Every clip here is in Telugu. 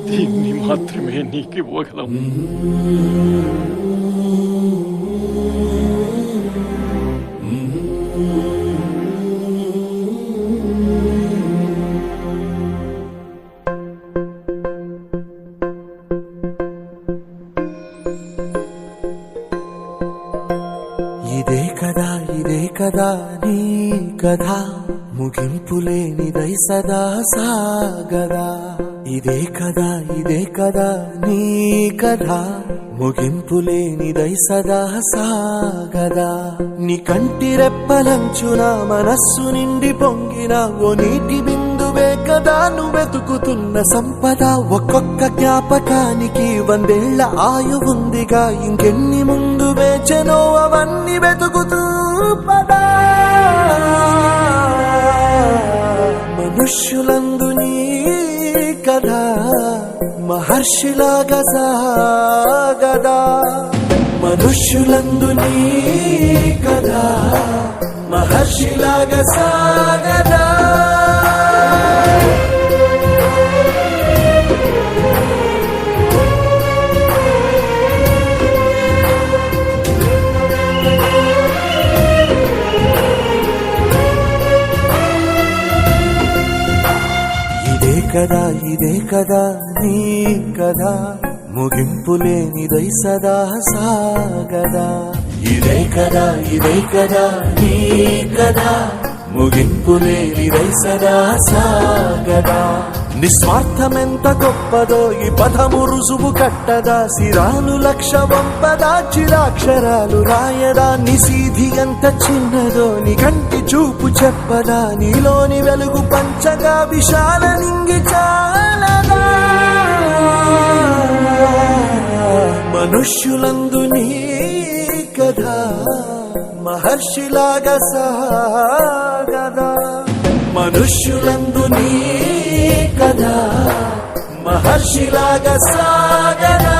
దీన్ని మాత్రమే నీకు ఇవ్వగలం. ఇదే కదా నీ కథ, ముగింపులేనిదై సదా సాగదా. ఇదే కదా నీ కథ, ముగింపులేనిదై సదా సాగదా. నీ కంటి రెప్పలంచున మనస్సు నిండి పొంగిన ఓ నీటి బిందువే కదా నువ్వెతుకుతున్న సంపద. ఒక్కొక్క జ్ఞాపకానికి 100 ఏళ్ల ఆయువుందిగా, ఇంకెన్ని ముందు వేచెనో అవన్నీ వెతుకుతూ పదా. మనుష్యులందు నీ కథ మహర్షిలాగా సాగదా. మనుష్యులందు నీ కథ మహర్షిలాగా సాగదా. ఇదే కదా నీ కథ, ముగింపులేనిదై సదా సాగదా. ఇదే కదా నీ కథ, ముగింపులేనిదై సదా సాగదా. నిస్వార్థమెంత గొప్పదో ఈ పదము రుజువు కట్టదా. సిరాలు 1,00,000 వంపదా, చిరాక్షరాలు రాయదా. నిశీధి ఎంత చిన్నదో నీ కంటి చూపు చెప్పదా. నీలోని వెలుగు పంచగా విశాల నింగి చాలదా. మనుష్యులందు నీ కథ మహర్షిలాగా సాగదా. మనుష్యులందు నీ కథ మహర్షిలాగా సాగదా.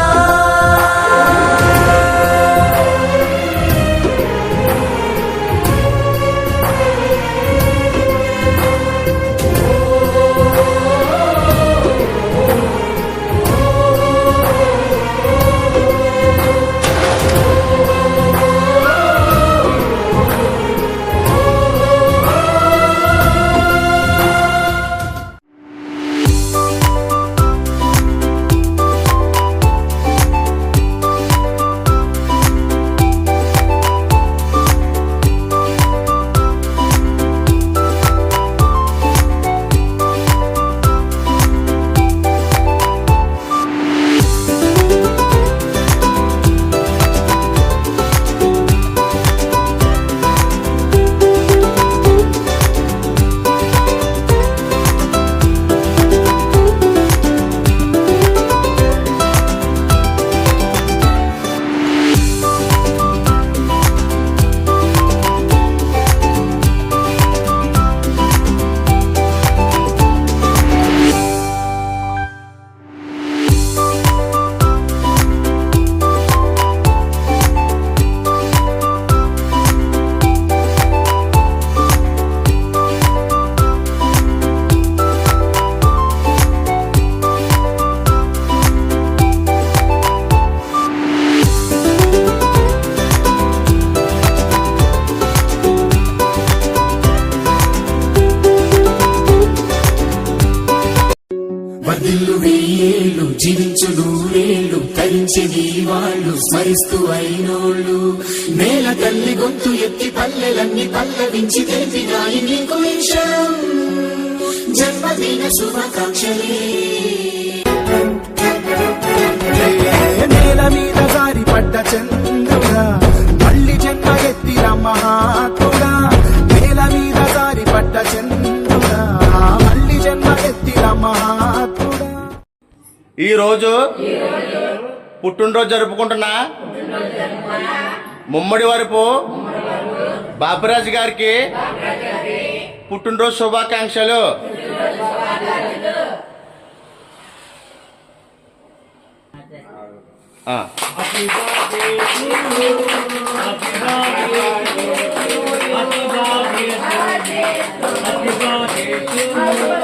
వర్ధిల్లు 1000 ఏళ్ళు, జీవించు 100 ఏళ్ళు, తరించేది వాళ్ళు స్మరిస్తూ అయినోళ్ళు. నేల తల్లి గొంతు ఎత్తి పల్లెలన్నీ పల్లవించి తెలిపినాయి నీకు విషయం. జన్మదిన శుభాకాంక్షలే. నేల మీద జారి పడ్డ చంద్రుడా, మళ్ళీ జన్మ ఎత్తిన మహాత్ముడా. నేల మీద జారి పడ్డ చంద్రుడా, మళ్ళీ జన్మ ఎత్తిన మహాత్ముడా. ఈరోజు పుట్టినరోజు జరుపుకుంటున్నా ముమ్మడి వరపు బాబురాజు గారికి పుట్టినరోజు శుభాకాంక్షలు. Happy birthday to you. Happy birthday. Happy birthday to you.